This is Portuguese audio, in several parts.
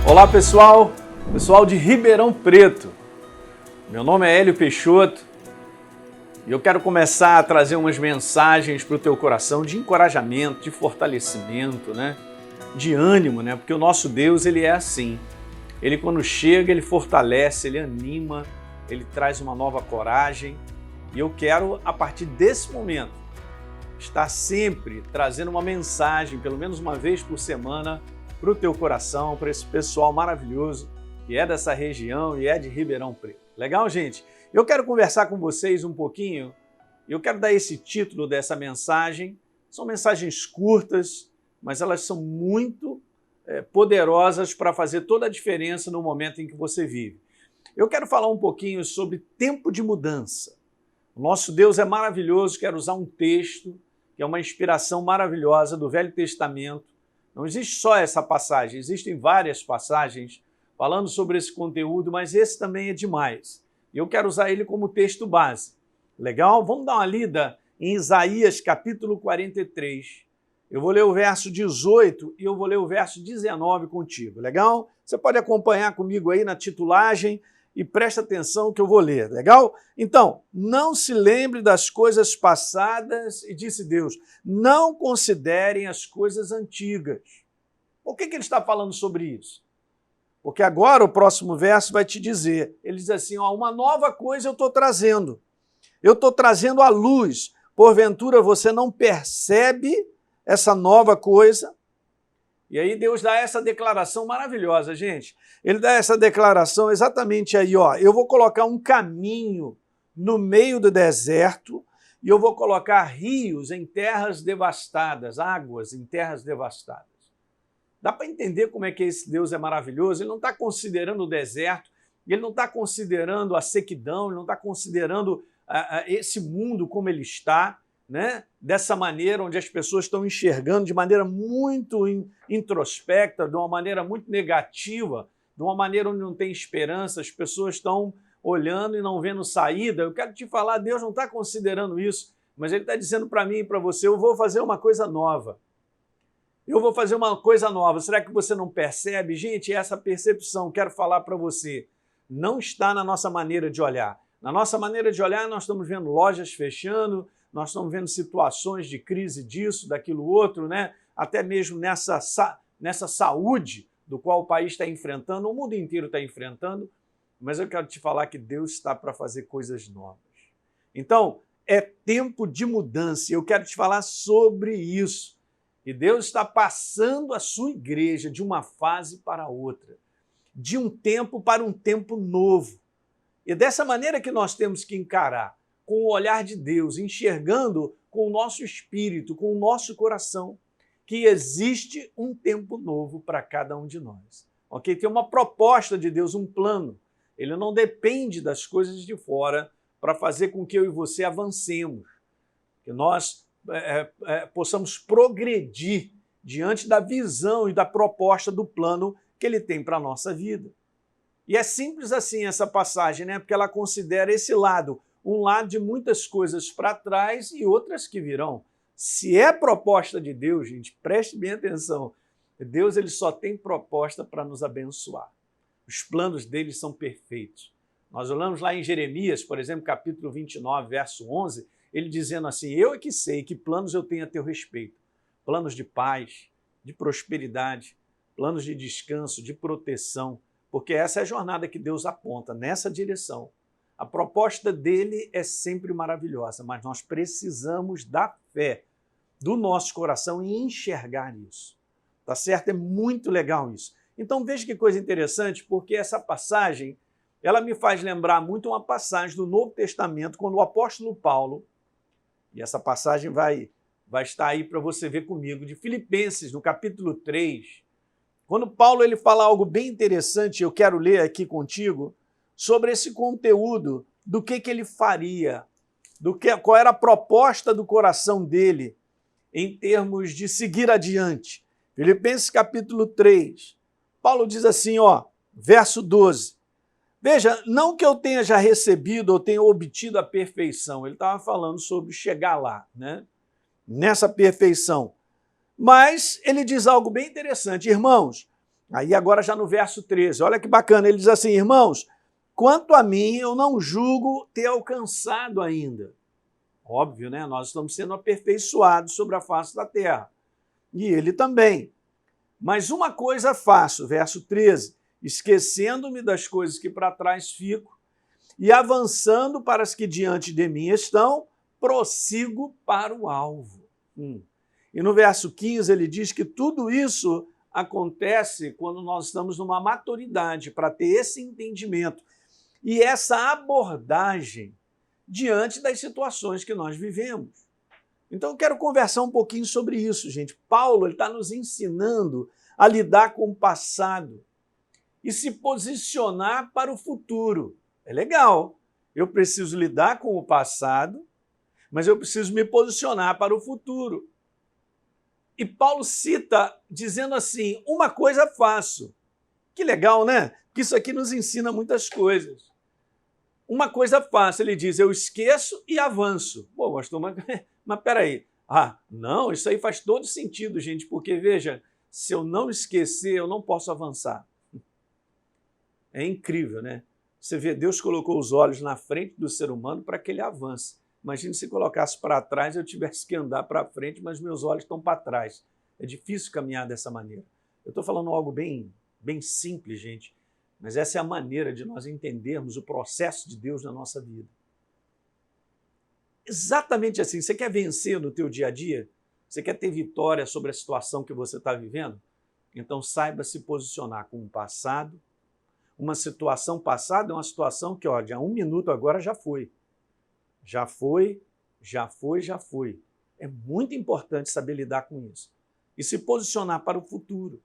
Olá pessoal de Ribeirão Preto, meu nome é Hélio Peixoto e eu quero começar a trazer umas mensagens para o teu coração de encorajamento, de fortalecimento, de ânimo, porque o nosso Deus ele é assim, ele quando chega ele fortalece, ele anima, ele traz uma nova coragem e eu quero a partir desse momento estar sempre trazendo uma mensagem, pelo menos uma vez por semana, para o teu coração, para esse pessoal maravilhoso que é dessa região e é de Ribeirão Preto. Legal, gente? Eu quero conversar com vocês um pouquinho, eu quero dar esse título dessa mensagem. São mensagens curtas, mas elas são muito poderosas para fazer toda a diferença no momento em que você vive. Eu quero falar um pouquinho sobre tempo de mudança. O nosso Deus é maravilhoso, quero usar um texto que é uma inspiração maravilhosa do Velho Testamento. Não existe só essa passagem, existem várias passagens falando sobre esse conteúdo, mas esse também é demais. E eu quero usar ele como texto base. Legal? Vamos dar uma lida em Isaías capítulo 43. Eu vou ler o verso 18 e eu vou ler o verso 19 contigo. Legal? Você pode acompanhar comigo aí na titulagem e presta atenção que eu vou ler. Legal? Então, não se lembre das coisas passadas, e disse Deus, não considerem as coisas antigas. Por que ele está falando sobre isso? Porque agora o próximo verso vai te dizer, ele diz assim, uma nova coisa eu estou trazendo. Eu estou trazendo a luz. Porventura você não percebe essa nova coisa? E aí Deus dá essa declaração maravilhosa, gente. Ele dá essa declaração exatamente aí, eu vou colocar um caminho no meio do deserto e eu vou colocar rios em terras devastadas, águas em terras devastadas. Dá para entender como é que esse Deus é maravilhoso? Ele não está considerando o deserto, ele não está considerando a sequidão, ele não está considerando esse mundo como ele está, dessa maneira onde as pessoas estão enxergando de maneira muito introspecta, de uma maneira muito negativa, de uma maneira onde não tem esperança, as pessoas estão olhando e não vendo saída. Eu quero te falar, Deus não está considerando isso, mas ele está dizendo para mim e para você, eu vou fazer uma coisa nova. Eu vou fazer uma coisa nova. Será que você não percebe? Gente, essa percepção, quero falar para você, não está na nossa maneira de olhar. Na nossa maneira de olhar, nós estamos vendo lojas fechando, nós estamos vendo situações de crise disso, daquilo outro, até mesmo nessa saúde do qual o país está enfrentando, o mundo inteiro está enfrentando, mas eu quero te falar que Deus está para fazer coisas novas. Então, é tempo de mudança e eu quero te falar sobre isso. E Deus está passando a sua igreja de uma fase para outra, de um tempo para um tempo novo. E dessa maneira que nós temos que encarar, com o olhar de Deus, enxergando com o nosso espírito, com o nosso coração, que existe um tempo novo para cada um de nós. Ok? Tem uma proposta de Deus, um plano. Ele não depende das coisas de fora para fazer com que eu e você avancemos, que nós possamos progredir diante da visão e da proposta do plano que ele tem para a nossa vida. E é simples assim essa passagem, porque ela considera esse lado, um lado de muitas coisas para trás e outras que virão. Se é proposta de Deus, gente, preste bem atenção, Deus ele só tem proposta para nos abençoar. Os planos dele são perfeitos. Nós olhamos lá em Jeremias, por exemplo, capítulo 29, verso 11, ele dizendo assim, eu é que sei que planos eu tenho a teu respeito, planos de paz, de prosperidade, planos de descanso, de proteção, porque essa é a jornada que Deus aponta, nessa direção. A proposta dele é sempre maravilhosa, mas nós precisamos da fé do nosso coração e enxergar isso. Tá certo? É muito legal isso. Então veja que coisa interessante, porque essa passagem, ela me faz lembrar muito uma passagem do Novo Testamento, quando o apóstolo Paulo, e essa passagem vai estar aí para você ver comigo, de Filipenses, no capítulo 3, quando Paulo ele fala algo bem interessante, eu quero ler aqui contigo, sobre esse conteúdo, do que ele faria, qual era a proposta do coração dele em termos de seguir adiante. Filipenses capítulo 3, Paulo diz assim, verso 12, veja, não que eu tenha já recebido ou tenha obtido a perfeição, ele estava falando sobre chegar lá, nessa perfeição, mas ele diz algo bem interessante, irmãos, Aí agora já no verso 13, olha que bacana, ele diz assim, irmãos, quanto a mim, eu não julgo ter alcançado ainda. Óbvio, né? Nós estamos sendo aperfeiçoados sobre a face da terra. E ele também. Mas uma coisa faço, verso 13, esquecendo-me das coisas que para trás fico e avançando para as que diante de mim estão, prossigo para o alvo. E no verso 15 ele diz que tudo isso acontece quando nós estamos numa maturidade para ter esse entendimento e essa abordagem diante das situações que nós vivemos. Então eu quero conversar um pouquinho sobre isso, gente. Paulo está nos ensinando a lidar com o passado e se posicionar para o futuro. É legal, eu preciso lidar com o passado, mas eu preciso me posicionar para o futuro. E Paulo cita dizendo assim, uma coisa faço. Que legal, né? Porque isso aqui nos ensina muitas coisas. Uma coisa faço, ele diz, eu esqueço e avanço. Pô, pastor, mas peraí. Não, isso aí faz todo sentido, gente, porque, veja, se eu não esquecer, eu não posso avançar. É incrível, né? Você vê, Deus colocou os olhos na frente do ser humano para que ele avance. Imagina se colocasse para trás e eu tivesse que andar para frente, mas meus olhos estão para trás. É difícil caminhar dessa maneira. Eu estou falando algo bem simples, gente, mas essa é a maneira de nós entendermos o processo de Deus na nossa vida. Exatamente assim. Você quer vencer no teu dia a dia? Você quer ter vitória sobre a situação que você está vivendo? Então saiba se posicionar com o passado. Uma situação passada é uma situação que, olha, há um minuto agora já foi. Já foi, já foi, já foi. É muito importante saber lidar com isso. E se posicionar para o futuro.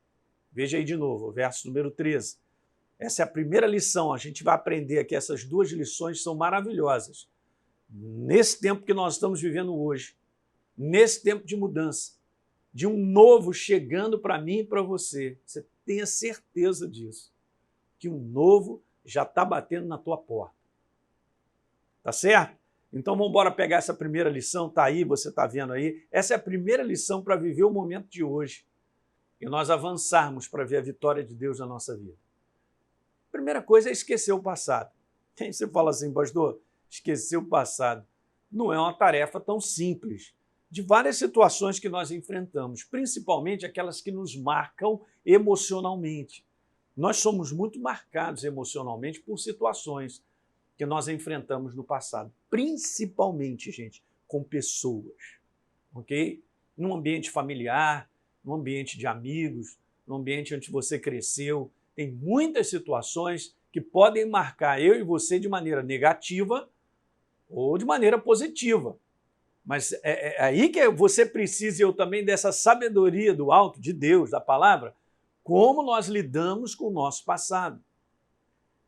Veja aí de novo, o verso número 13. Essa é a primeira lição. A gente vai aprender aqui. Essas duas lições são maravilhosas. Nesse tempo que nós estamos vivendo hoje, nesse tempo de mudança, de um novo chegando para mim e para você, você tenha certeza disso, que um novo já está batendo na tua porta. Tá certo? Então vamos embora pegar essa primeira lição, tá aí, você está vendo aí. Essa é a primeira lição para viver o momento de hoje e nós avançarmos para ver a vitória de Deus na nossa vida. Primeira coisa é esquecer o passado. Aí você fala assim, pastor, esquecer o passado não é uma tarefa tão simples. De várias situações que nós enfrentamos, principalmente aquelas que nos marcam emocionalmente. Nós somos muito marcados emocionalmente por situações que nós enfrentamos no passado, principalmente, gente, com pessoas, ok? Num ambiente familiar, num ambiente de amigos, num ambiente onde você cresceu, tem muitas situações que podem marcar eu e você de maneira negativa ou de maneira positiva. Mas é aí que você precisa, eu também, dessa sabedoria do alto, de Deus, da palavra, como nós lidamos com o nosso passado.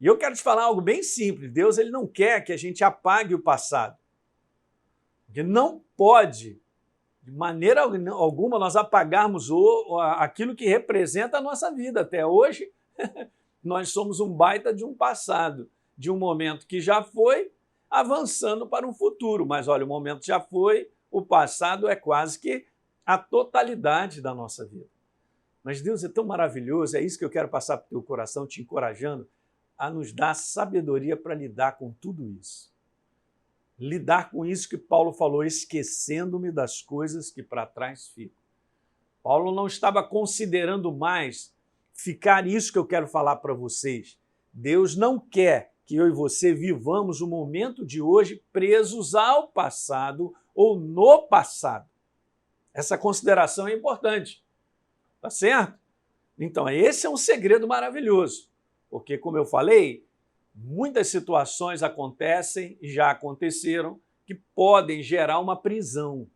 E eu quero te falar algo bem simples. Deus ele não quer que a gente apague o passado. Porque não pode, de maneira alguma, nós apagarmos aquilo que representa a nossa vida. Até hoje, nós somos um baita de um passado, de um momento que já foi, avançando para um futuro. Mas olha, o momento já foi, o passado é quase que a totalidade da nossa vida. Mas Deus é tão maravilhoso, é isso que eu quero passar para o teu coração, te encorajando a nos dar sabedoria para lidar com tudo isso. Lidar com isso que Paulo falou, esquecendo-me das coisas que para trás ficam. Paulo não estava considerando mais ficar isso que eu quero falar para vocês. Deus não quer que eu e você vivamos o momento de hoje presos ao passado ou no passado. Essa consideração é importante. Tá certo? Então, esse é um segredo maravilhoso. Porque, como eu falei, muitas situações acontecem e já aconteceram que podem gerar uma prisão,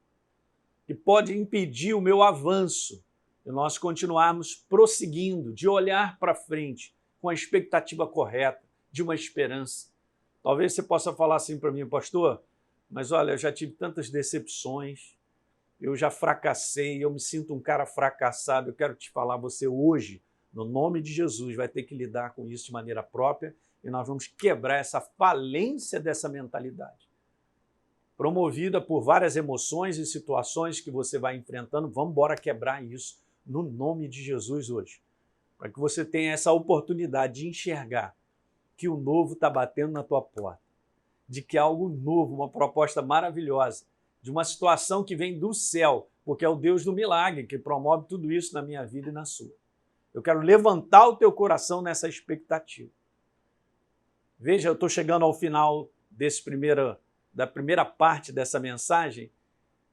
que pode impedir o meu avanço e nós continuarmos prosseguindo, de olhar para frente com a expectativa correta, de uma esperança. Talvez você possa falar assim para mim, pastor, mas olha, eu já tive tantas decepções, eu já fracassei, eu me sinto um cara fracassado. Eu quero te falar, você hoje, no nome de Jesus, vai ter que lidar com isso de maneira própria e nós vamos quebrar essa falência dessa mentalidade. Promovida por várias emoções e situações que você vai enfrentando, vamos embora quebrar isso no nome de Jesus hoje. para que você tenha essa oportunidade de enxergar que o novo está batendo na tua porta, de que há algo novo, uma proposta maravilhosa, de uma situação que vem do céu, porque é o Deus do milagre que promove tudo isso na minha vida e na sua. Eu quero levantar o teu coração nessa expectativa. Veja, eu estou chegando ao final da primeira parte dessa mensagem,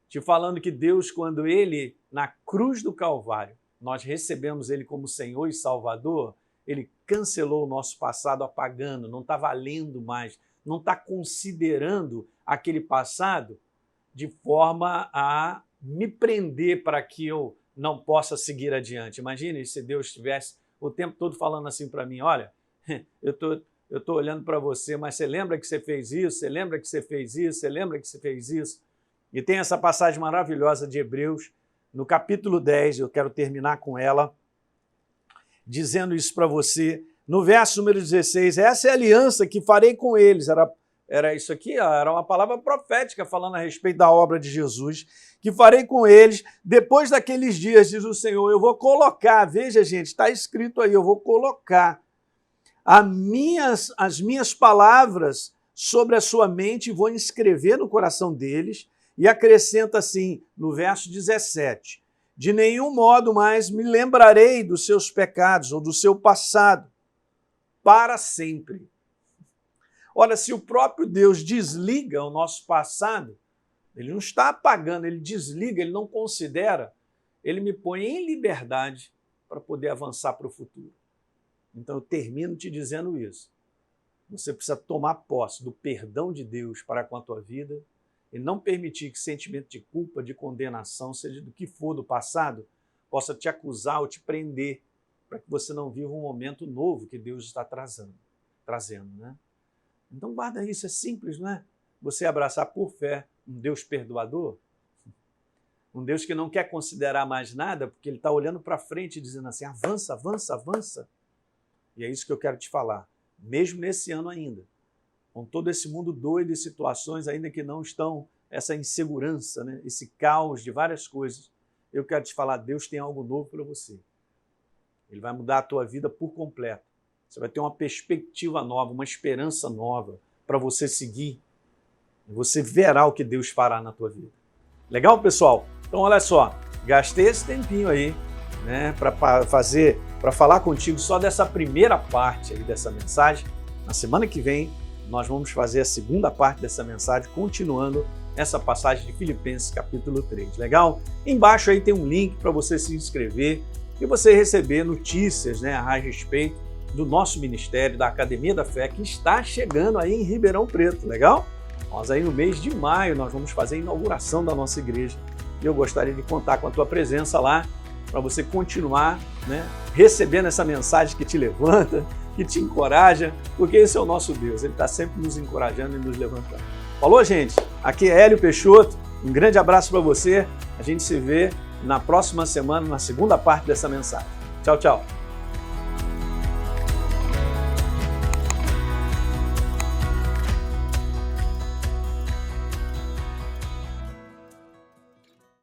te falando que Deus, quando Ele, na cruz do Calvário, nós recebemos Ele como Senhor e Salvador, Ele cancelou o nosso passado apagando, não está valendo mais, não está considerando aquele passado de forma a me prender para que eu não possa seguir adiante. Imagine se Deus estivesse o tempo todo falando assim para mim, olha, eu estou olhando para você, mas você lembra que você fez isso? Você lembra que você fez isso? Você lembra que você fez isso? E tem essa passagem maravilhosa de Hebreus, no capítulo 10, eu quero terminar com ela, dizendo isso para você, no verso número 16, essa é a aliança que farei com eles, era isso aqui, era uma palavra profética falando a respeito da obra de Jesus, que farei com eles, depois daqueles dias, diz o Senhor, eu vou colocar, veja gente, está escrito aí, eu vou colocar as minhas palavras sobre a sua mente e vou inscrever no coração deles, e acrescenta assim, no verso 17, de nenhum modo mais me lembrarei dos seus pecados ou do seu passado, para sempre. Olha, se o próprio Deus desliga o nosso passado, ele não está apagando, ele desliga, ele não considera, ele me põe em liberdade para poder avançar para o futuro. Então eu termino te dizendo isso. Você precisa tomar posse do perdão de Deus para com a tua vida e não permitir que sentimento de culpa, de condenação, seja do que for do passado, possa te acusar ou te prender para que você não viva um momento novo que Deus está trazendo, né? Então guarda isso, é simples, não é? Você abraçar por fé um Deus perdoador, um Deus que não quer considerar mais nada, porque Ele está olhando para frente e dizendo assim, avança, avança, avança. E é isso que eu quero te falar, mesmo nesse ano ainda, com todo esse mundo doido de situações, ainda que não estão, essa insegurança, né? Esse caos de várias coisas, eu quero te falar, Deus tem algo novo para você. Ele vai mudar a tua vida por completo. Você vai ter uma perspectiva nova, uma esperança nova para você seguir. E você verá o que Deus fará na tua vida. Legal, pessoal? Então, olha só, gastei esse tempinho aí, né, para falar contigo só dessa primeira parte aí dessa mensagem. Na semana que vem, nós vamos fazer a segunda parte dessa mensagem, continuando essa passagem de Filipenses capítulo 3. Legal? Embaixo aí tem um link para você se inscrever e você receber notícias, né, a respeito do nosso ministério, da Academia da Fé, que está chegando aí em Ribeirão Preto, legal? Nós aí no mês de maio, nós vamos fazer a inauguração da nossa igreja e eu gostaria de contar com a tua presença lá para você continuar, né, recebendo essa mensagem que te levanta, que te encoraja, porque esse é o nosso Deus, Ele está sempre nos encorajando e nos levantando. Falou, gente? Aqui é Hélio Peixoto, um grande abraço para você, a gente se vê na próxima semana, na segunda parte dessa mensagem. Tchau, tchau!